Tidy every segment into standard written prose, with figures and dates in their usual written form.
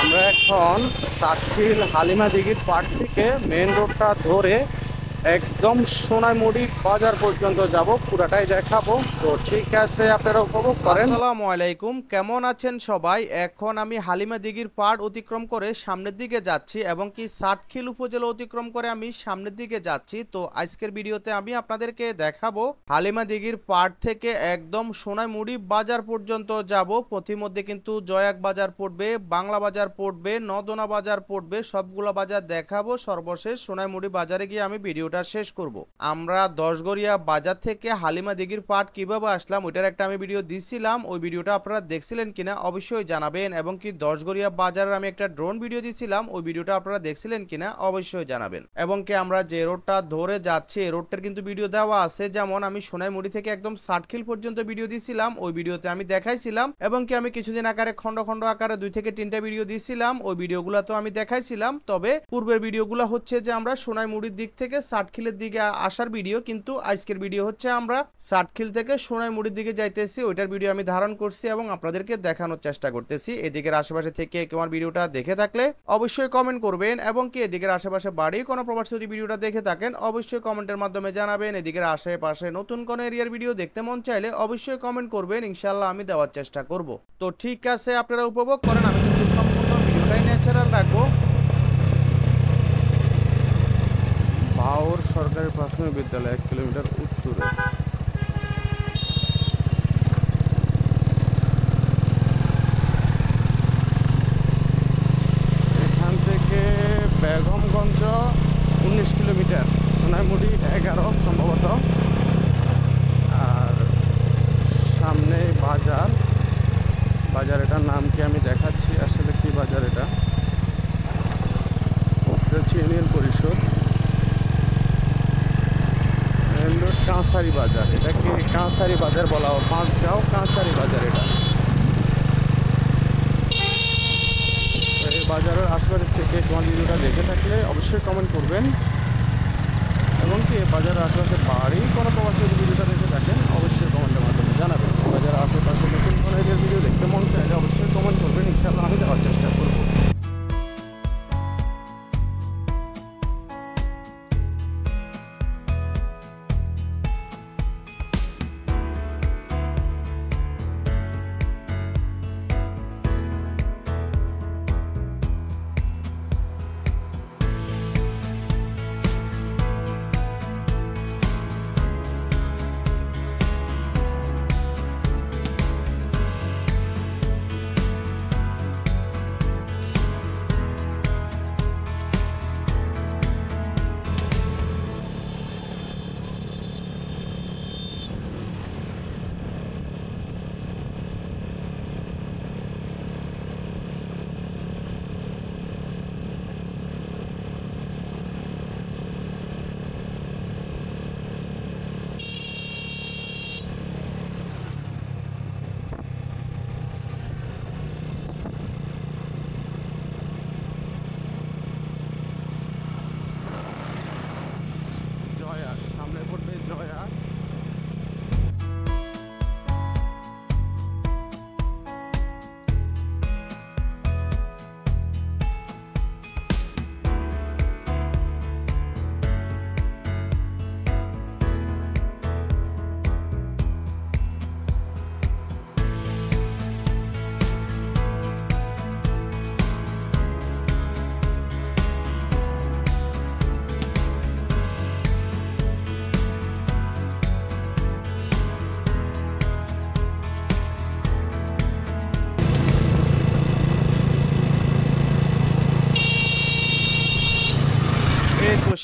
আমরা এখন সাতক্ষীর হালিমা দিঘির পাড় থেকে মেন রোডটা ধরে একদম সোনাইমুড়ি বাজার পর্যন্ত যাব, পুরাটাই দেখাবো। তো ঠিক আছে, আপনারা উপভোগ করেন। আসসালামু আলাইকুম, কেমন আছেন সবাই? এখন আমি হালিমা দিঘির পাড় অতিক্রম করে সামনের দিকে যাচ্ছি এবং কি সাতক্ষীর উপজেলা অতিক্রম করে আমি সামনের দিকে যাচ্ছি। তো আজকের ভিডিওতে আমি আপনাদেরকে দেখাবো হালিমা দিঘির পাড় থেকে একদম সোনাইমুড়ি বাজার পর্যন্ত যাব। পথিমধ্যে কিন্তু জয়াক বাজার পড়বে, বাংলা বাজার পড়বে, নদনা বাজার পড়বে, সবগুলো বাজার দেখাবো। সর্বশেষ সোনাইমুড়ি বাজারে গিয়ে আমি ভিডিওটা শেষ করব। আমরা দশগড়িয়া বাজার থেকে হালিমা দিঘির পাড় কিভাবে আসলাম ওইটার একটা আমি ভিডিও দিছিলাম, ওই ভিডিওটা আপনারা দেখছিলেন কিনা অবশ্যই জানাবেন। এবং কি দশগড়িয়া বাজারের আমি একটা ড্রোন ভিডিও দিছিলাম, ওই ভিডিওটা আপনারা দেখছিলেন কিনা অবশ্যই জানাবেন। এবং কি আমরা যে রোডটা ধরে যাচ্ছি এই রোডটার কিন্তু ভিডিও দেওয়া আছে, যেমন আমি সোনাইমুড়ি থেকে একদম সাতক্ষীর পর্যন্ত ভিডিও দিছিলাম, ওই ভিডিওতে আমি দেখাইছিলাম। এবং কি আমি কিছুদিন আকারে খন্ড খন্ড আকারে 2 থেকে 3টা ভিডিও দিছিলাম, ওই ভিডিওগুলো তো আমি দেখাইছিলাম। তবে পূর্বের ভিডিওগুলো হচ্ছে যে আমরা সোনাইমুড়ির দিক থেকে সাতক্ষীলের দিকে আসার ভিডিও, কিন্তু আজকের ভিডিও হচ্ছে আমরা সাতক্ষীল থেকে সোনাইমুড়ির দিকে যাইতেছি, ওইটার ভিডিও আমি ধারণ করছি এবং আপনাদেরকে দেখানোর চেষ্টা করতেছি। এদিকের আশেপাশে থেকে তোমার ভিডিওটা দেখে থাকলে অবশ্যই কমেন্ট করবেন। এবং কি এদিকের আশেপাশে বাড়ি কোনো প্রবাসী যদি ভিডিওটা দেখে থাকেন অবশ্যই কমেন্টের মাধ্যমে জানাবেন। এদিকের আশেপাশে নতুন কোনো এরিয়ার ভিডিও দেখতে মন চাইলে অবশ্যই কমেন্ট করবেন, ইনশাআল্লাহ আমি দেওয়ার চেষ্টা করব। তো ঠিক আছে, আপনারা উপভোগ করেন, আমি কিন্তু সম্পূর্ণ ভিডিওটাই ন্যাচারাল রাখবো। বাউর সরকারি প্রাথমিক বিদ্যালয় 1 কিলোমিটার উত্তরে। এখান থেকে বেগমগঞ্জ 19 কিলোমিটার, সোনাইমুড়ি 11 সম্ভবত। আর সামনে বাজার, এটার নাম কি আমি দেখাচ্ছি, আসলে কি বাজার এটা হচ্ছে ইউনিয়ন পরিষদ কাঁসারি বাজার। এটাকে কাঁসারি বাজার বলা হয়, পাঁচগাঁও কাঁসারি বাজার। এটা এই বাজারের আশেপাশে থেকে তোমার ভিডিওটা দেখে থাকলে অবশ্যই কমেন্ট করবেন। এবং কি বাজারের আশেপাশে বাড়ি কোনো প্রবাসী ভিডিওটা দেখে থাকেন অবশ্যই কমেন্টের মাধ্যমে জানাবেন। বাজারের আশেপাশে নতুন কোনো এরিয়ার ভিডিও দেখতে মন চাইলে অবশ্যই কমেন্ট করবেন, ইনশাআল্লাহ আমি দেওয়ার চেষ্টা করবো। সামনে পড়বে জয়া।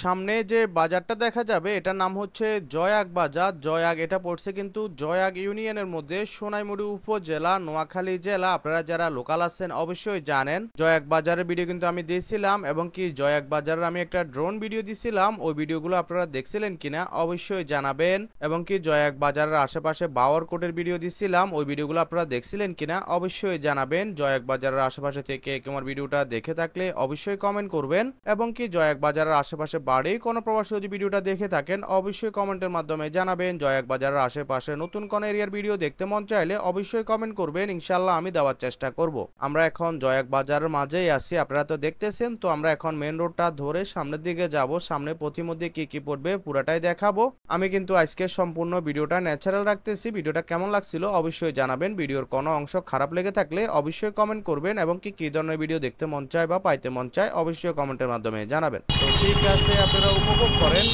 সামনে যে বাজারটা দেখা যাবে এটার নাম হচ্ছে জয়াক বাজার। জয়াক এটা পড়ছে কিন্তু জয়াক ইউনিয়নের মধ্যে, সোনাইমুড়ি উপজেলা, নোয়াখালী জেলা। আপনারা যারা লোকাল আছেন অবশ্যই জানেন। জয়াক বাজারের ভিডিও কিন্তু আমি দিয়েছিলাম এবং কি জয়াক বাজারের আমি একটা ড্রোন ভিডিও দিছিলাম, ওই ভিডিওগুলো আপনারা দেখছিলেন কিনা অবশ্যই জানাবেন। এবং কি জয়াক বাজারের আশেপাশে বাওয়ারকোটের ভিডিও দিছিলাম, ওই ভিডিওগুলো আপনারা দেখছিলেন কিনা অবশ্যই জানাবেন। জয়াক বাজারের আশেপাশে থেকে আমার ভিডিওটা দেখে থাকলে অবশ্যই কমেন্ট করবেন। এবং কি জয়াক বাজারের আশেপাশে বাড়ি কোনো প্রবাসী যদি ভিডিওটা দেখে থাকেন অবশ্যই কমেন্টের মাধ্যমে জানাবেন। জয়াক বাজারের আশেপাশে নতুন কোন এরিয়ার ভিডিও দেখতে মন চাইলে অবশ্যই কমেন্ট করবেন, ইনশাল্লাহ আমি দেওয়ার চেষ্টা করব। আমরা এখন জয়াক বাজারের মাঝেই আছি, আপনারা তো দেখতেছেন। তো আমরা এখন মেন রোডটা ধরে সামনের দিকে যাব, সামনে পথিমধ্যে কি কি পড়বে পুরাটাই দেখাবো। আমি কিন্তু আজকে সম্পূর্ণ ভিডিওটা ন্যাচারাল রাখতেছি। ভিডিওটা কেমন লাগছিল অবশ্যই জানাবেন। ভিডিওর কোনো অংশ খারাপ লেগে থাকলে অবশ্যই কমেন্ট করবেন এবং কি ধরনের ভিডিও দেখতে মন চায় বা পাইতে মন চায় অবশ্যই কমেন্টের মাধ্যমে জানাবেন। তো ঠিক আছে, আপনারা উপভোগ করেন।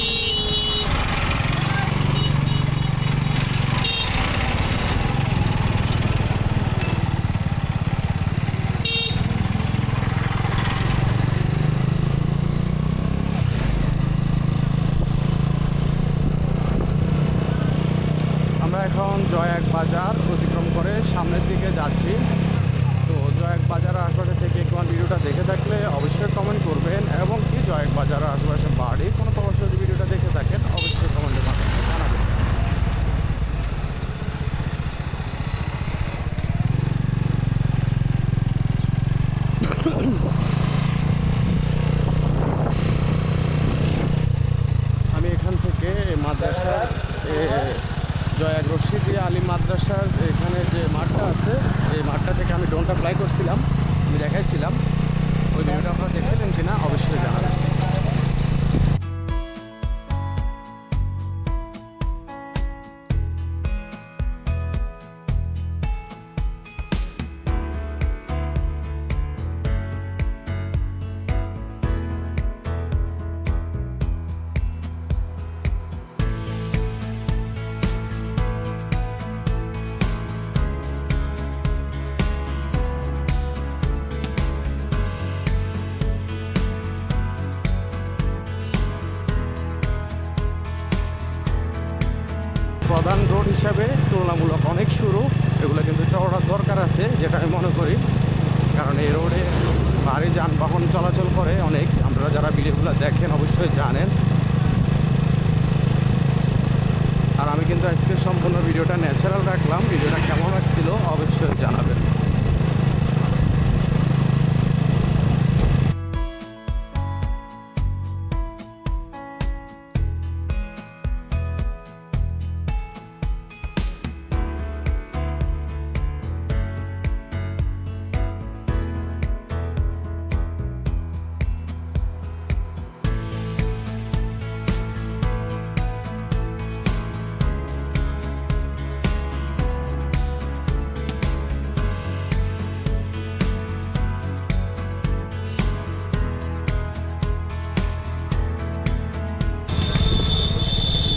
আমরা এখন জয়াক বাজার অতিক্রম করে সামনের দিকে যাচ্ছি। তো জয়াক বাজারের আশেপাশে থেকে কোন ভিডিওটা দেখে থাকলে অবশ্যই কমেন্ট করবেন এবং কি জয়াক বাজারের আশেপাশে বাড়ি কোনো প্রবাসী যদি ভিডিওটা দেখে থাকেন অবশ্যই কমেন্টের মাধ্যমে জানাবেন। আমি এখান থেকে মাদ্রাসার জয়াক রশিদি আলী মাদ্রাসার এখানে যে মাঠটা আছে এই মাঠটা থেকে আমি ড্রোনটা ফ্লাই করছিলাম, আমি দেখাইছিলাম। ওই ভিডিওটা আপনারা দেখছিলেন কিনা অবশ্যই জানাবেন। প্রধান রোড হিসাবে তুলনামূলক অনেক সরু, এগুলো কিন্তু চওড়ার দরকার আছে যেটা আমি মনে করি, কারণ এই রোডে ভারী যানবাহন চলাচল করে অনেক। আপনারা যারা ভিডিওগুলো দেখেন অবশ্যই জানেন। আর আমি কিন্তু আজকে সম্পূর্ণ ভিডিওটা ন্যাচারাল রাখলাম। ভিডিওটা কেমন লাগছিল অবশ্যই জানাবেন।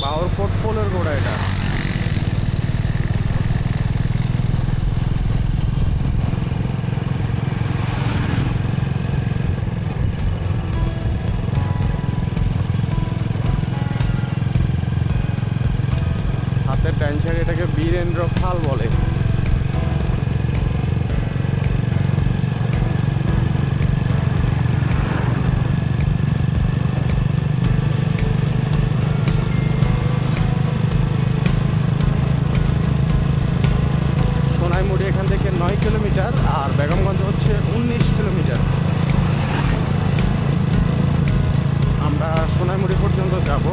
বাউরকোট পোলের গোড়া এটা। হাতের ডান সাইড এটাকে বীরেন্দ্র খাল বলে। সোনাইমুড়ি এখান থেকে 9 কিলোমিটার আর বেগমগঞ্জ হচ্ছে 19 কিলোমিটার। আমরা সোনাইমুড়ি পর্যন্ত যাব।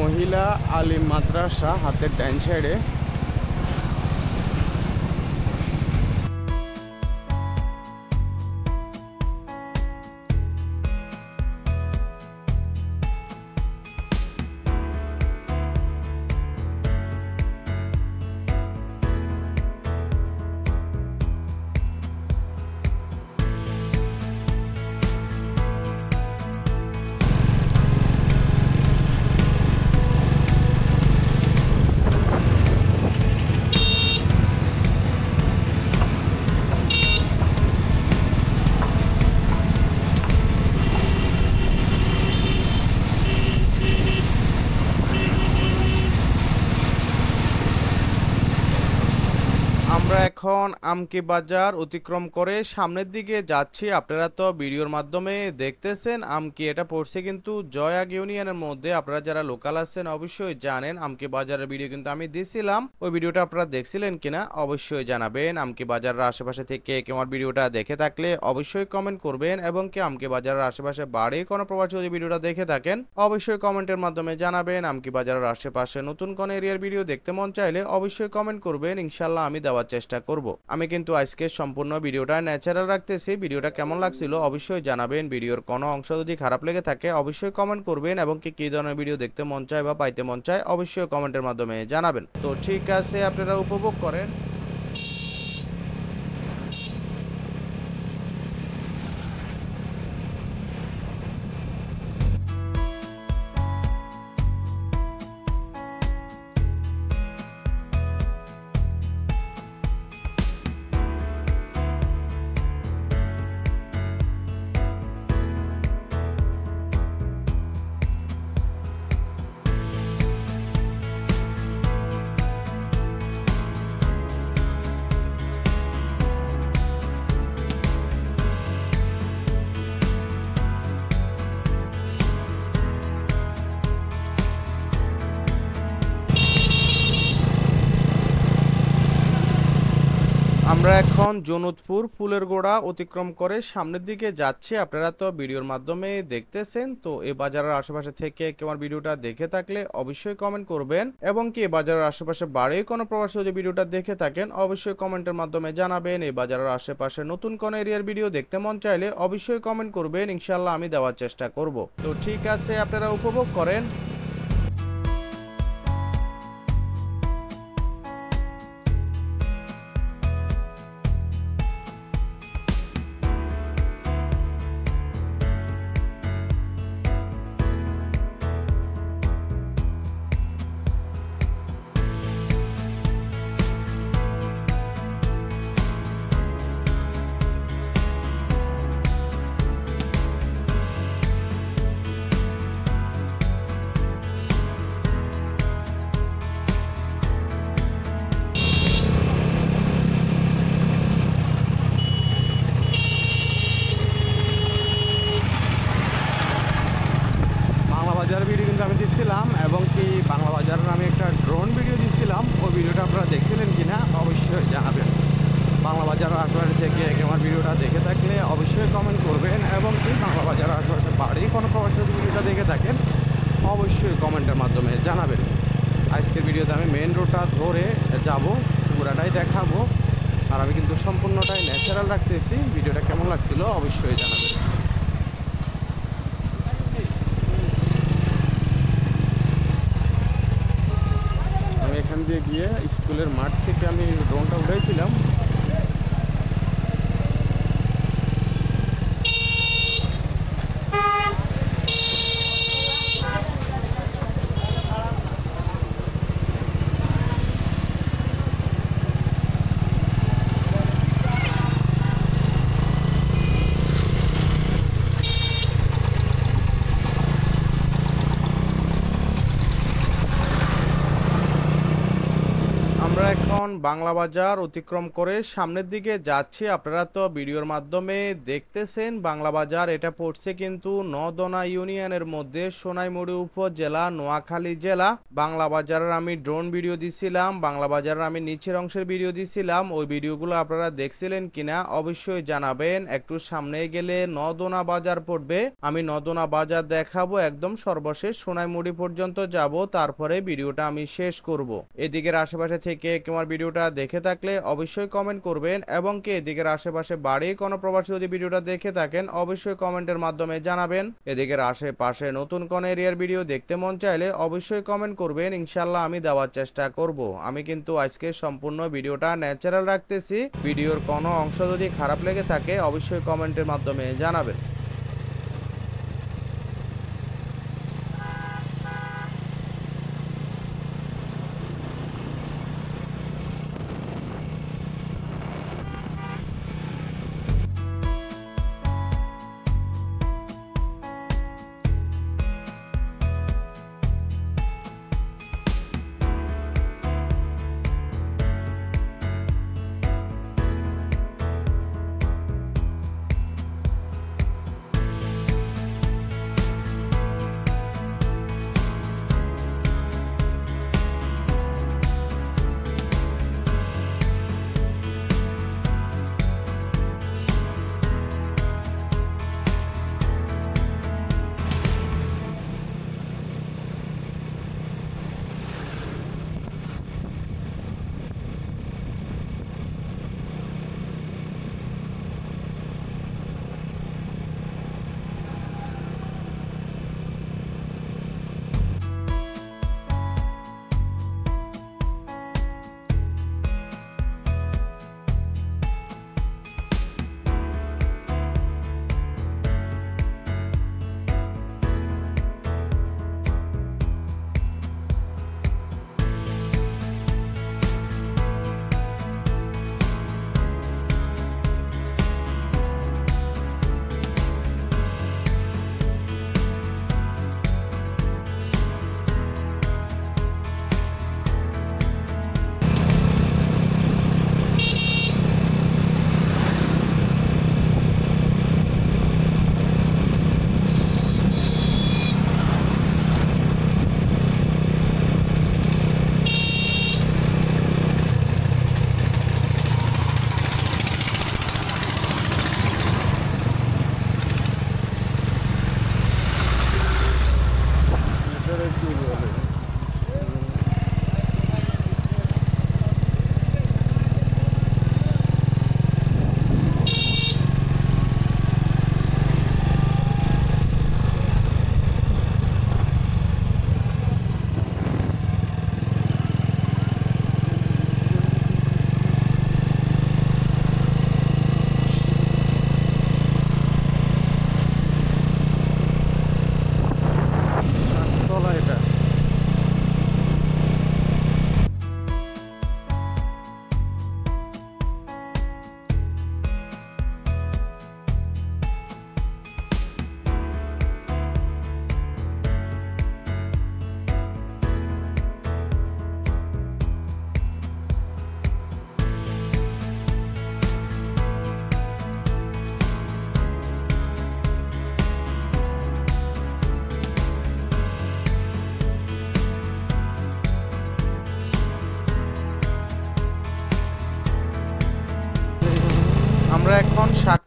মহিলা আলিম মাদ্রাসা হাতের ডাইন সাইডে। এখন আমকি বাজার অতিক্রম করে সামনের দিকে যাচ্ছি। আপনারা তো ভিডিওর মাধ্যমে দেখতেছেন আমকি এটা পড়ছে কিন্তু জয়াগ ইউনিয়নের মধ্যে। আপনারা যারা লোকাল আছেন অবশ্যই জানেন আমকি বাজারের ভিডিও কিন্তু আমি দিছিলাম, ওই ভিডিওটা আপনারা দেখছিলেন কিনা অবশ্যই জানাবেন। আমকি বাজারের আশেপাশে থেকে কেউ আমার ভিডিওটা দেখে থাকলে অবশ্যই কমেন্ট করবেন, এবং কি আমকি বাজারের আশেপাশে বাড়ি কোনো প্রবাসী যদি ভিডিওটা দেখে থাকেন অবশ্যই কমেন্টের মাধ্যমে জানাবেন। আমকি বাজারের আশেপাশে নতুন কোন এরিয়ার ভিডিও দেখতে মন চাইলে অবশ্যই কমেন্ট করবেন, ইনশাল্লাহ আমি দেওয়ার চেষ্টা করব। আমি কিন্তু আজকে সম্পূর্ণ ভিডিওটা ন্যাচারাল রাখতেছি। ভিডিওটা কেমন লাগছিল অবশ্যই জানাবেন। ভিডিওর কোনো অংশ যদি খারাপ লেগে থাকে অবশ্যই কমেন্ট করবেন, এবং কি ধরনের ভিডিও দেখতে মন চায় বা পাইতে মন চায় অবশ্যই কমেন্টের মাধ্যমে জানাবেন। তো ঠিক আছে, আপনারা উপভোগ করেন। আমরা এখন জনতপুর ফুলের গোড়া অতিক্রম করে সামনের দিকে যাচ্ছি। আপনারা তো ভিডিওর মাধ্যমে দেখতেছেন। তো এই বাজারের আশেপাশে থেকে কেউ আমার ভিডিওটা দেখে থাকলে অবশ্যই কমেন্ট করবেন, এবং কি এই বাজারের আশেপাশে বাড়ি কোনো প্রবাসী যদি ভিডিওটা দেখে থাকেন অবশ্যই কমেন্টের মাধ্যমে জানাবেন। এই বাজারের আশেপাশে নতুন কোন এরিয়ার ভিডিও দেখতে মন চাইলে অবশ্যই কমেন্ট করবেন, ইনশাল্লাহ আমি দেওয়ার চেষ্টা করব। তো ঠিক আছে, আপনারা উপভোগ করেন। বাজার ভিডিও কিন্তু আমি দিচ্ছিলাম, এবং কি বাংলা বাজারের আমি একটা ড্রোন ভিডিও দিচ্ছিলাম, ওই ভিডিওটা আপনারা দেখছিলেন কিনা অবশ্যই জানাবেন। বাংলা বাজারের আশেপাশে থেকে আমার ভিডিওটা দেখে থাকলে অবশ্যই কমেন্ট করবেন, এবং কি বাংলা বাজারের আশেপাশে বাড়ি কোনো প্রবাসী যদি ভিডিওটা দেখে থাকেন অবশ্যই কমেন্টের মাধ্যমে জানাবেন। আজকের ভিডিওতে আমি মেন রোডটা ধরে যাব, পুরাটাই দেখাবো, আর আমি কিন্তু সম্পূর্ণটাই ন্যাচারাল রাখতেছি। ভিডিওটা কেমন লাগছিল অবশ্যই জানাবেন। এখান দিয়ে গিয়ে স্কুলের মাঠ থেকে আমি ড্রোনটা উঠাইছিলাম। আমরা এখন বাংলা বাজার অতিক্রম করে সামনের দিকে যাচ্ছি। আপনারা তো ভিডিওর মাধ্যমে দেখতেছেন বাংলা বাজার এটা পড়ছে কিন্তু নদনা ইউনিয়নের মধ্যে, সোনাইমুড়ি উপজেলা, নোয়াখালী জেলা। বাংলা বাজারের আমি ড্রোন ভিডিও দিছিলাম, বাংলা বাজারের আমি নিচের অংশের ভিডিও দিছিলাম, ওই ভিডিওগুলো আপনারা দেখছিলেন কিনা অবশ্যই জানাবেন। একটু সামনে গেলে নদনা বাজার পড়বে, আমি নদনা বাজার দেখাবো একদম সর্বশেষ, সোনাইমুড়ি পর্যন্ত যাব, তারপরে ভিডিওটা আমি শেষ করব। এদিকের আশেপাশে থেকে তোমার ভিডিওটা দেখে থাকলে অবশ্যই কমেন্ট করবেন, এবং কি এদিকের আশেপাশে বাড়ি কোনো প্রবাসী যদি ভিডিওটা দেখে থাকেন অবশ্যই কমেন্টের মাধ্যমে জানাবেন। এদিকের আশেপাশে নতুন কোন এরিয়ার ভিডিও দেখতে মন চাইলে অবশ্যই কমেন্ট করবেন, ইনশাল্লাহ আমি দেওয়ার চেষ্টা করব। আমি কিন্তু আজকে সম্পূর্ণ ভিডিওটা ন্যাচারাল রাখতেছি। ভিডিওর কোনো অংশ যদি খারাপ লেগে থাকে অবশ্যই কমেন্টের মাধ্যমে জানাবেন।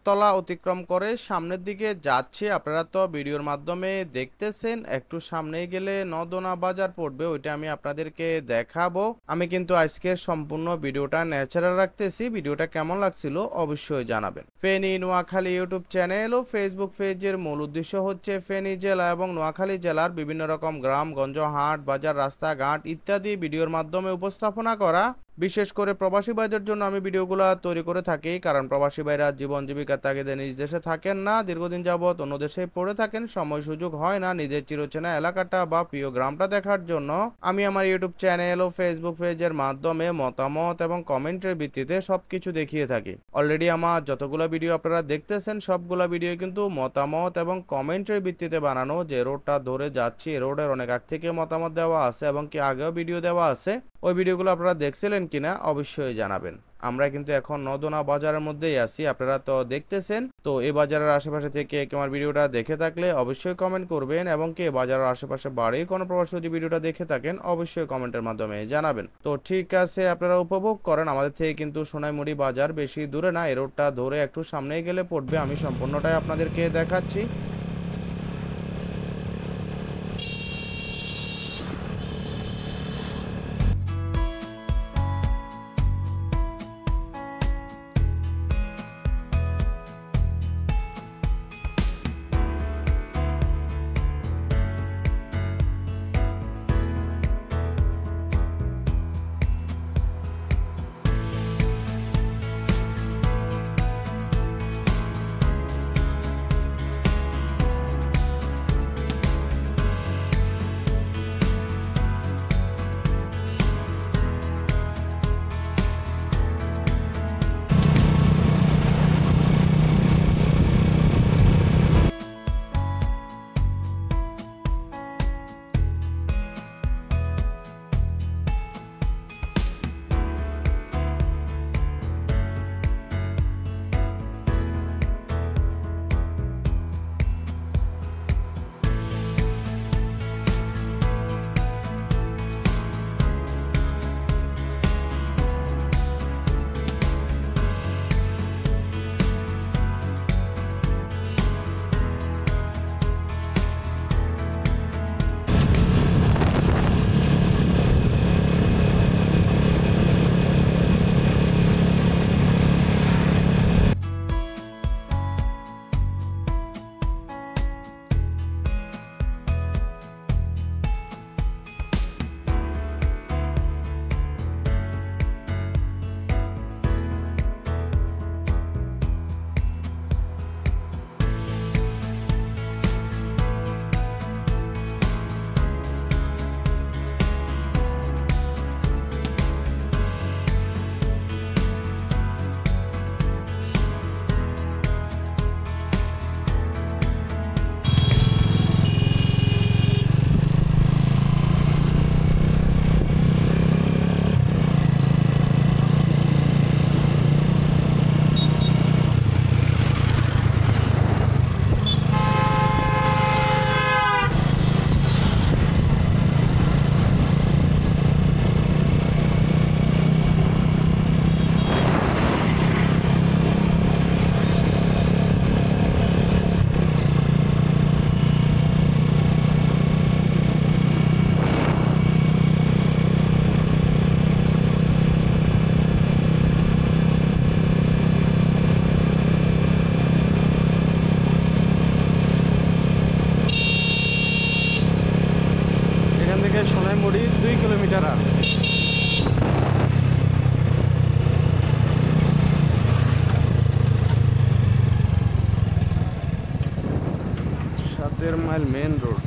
চারতলা অতিক্রম করে সামনের দিকে যাচ্ছি। আপনারা তো ভিডিওর মাধ্যমে দেখতেছেন, একটু সামনে গেলে নদনা বাজার পড়বে, ওইটা আমি আপনাদেরকে দেখাবো। আমি কিন্তু আজকের সম্পূর্ণ ভিডিওটা ন্যাচারাল রাখতেছি। ভিডিওটা কেমন লাগছিল অবশ্যই জানাবেন। ফেনী নোয়াখালী ইউটিউব চ্যানেল ও ফেসবুক পেজের মূল উদ্দেশ্য হচ্ছে ফেনী জেলা এবং নোয়াখালী জেলার বিভিন্ন রকম গ্রাম গঞ্জ, হাট বাজার, রাস্তাঘাট ইত্যাদি ভিডিওর মাধ্যমে উপস্থাপনা করা। বিশেষ করে প্রবাসী ভাইদের জন্য আমি ভিডিওগুলো তৈরি করে থাকি, কারণ প্রবাসী ভাইরা জীবন জীবিকার তাগিদে নিজ দেশে থাকেন না, দীর্ঘদিন যাবৎ অন্য দেশে পড়ে থাকেন, সময় সুযোগ হয় না নিজের চিরচেনা এলাকাটা বা প্রিয় গ্রামটা দেখার জন্য। আমি আমার ইউটিউব চ্যানেল ও ফেসবুক পেজের মাধ্যমে মতামত এবং কমেন্টের ভিত্তিতে সবকিছু দেখিয়ে থাকি। অলরেডি আমার যতগুলো ভিডিও আপনারা দেখতেছেন সবগুলো ভিডিও কিন্তু মতামত এবং কমেন্টের ভিত্তিতে বানানো। যে রোডটা ধরে যাচ্ছি এই রোডের অনেক আগ থেকে মতামত দেওয়া আছে এবং কি আগেও ভিডিও দেওয়া আছে। ওই ভিডিওগুলো আপনারা দেখছিলেন কিনা অবশ্যই জানাবেন। আমরা কিন্তু এখন নদনা বাজারের মধ্যেই আছি, আপনারা তো দেখতেছেন। তো এই বাজারের আশেপাশে থেকে আমার ভিডিওটা দেখে থাকলে অবশ্যই কমেন্ট করবেন এবং কি বাজারের আশেপাশে বাড়ি কোনো প্রবাসী যদি ভিডিওটা দেখে থাকেন অবশ্যই কমেন্টের মাধ্যমে জানাবেন। তো ঠিক আছে, আপনারা উপভোগ করেন। আমাদের থেকে কিন্তু সোনাইমুড়ি বাজার বেশি দূরে না, এই রোডটা ধরে একটু সামনে গেলে পড়বে। আমি সম্পূর্ণটাই আপনাদেরকে দেখাচ্ছি। সোনাইমুড়ি 2 কিলোমিটার। সাতের মাইল মেন রোড।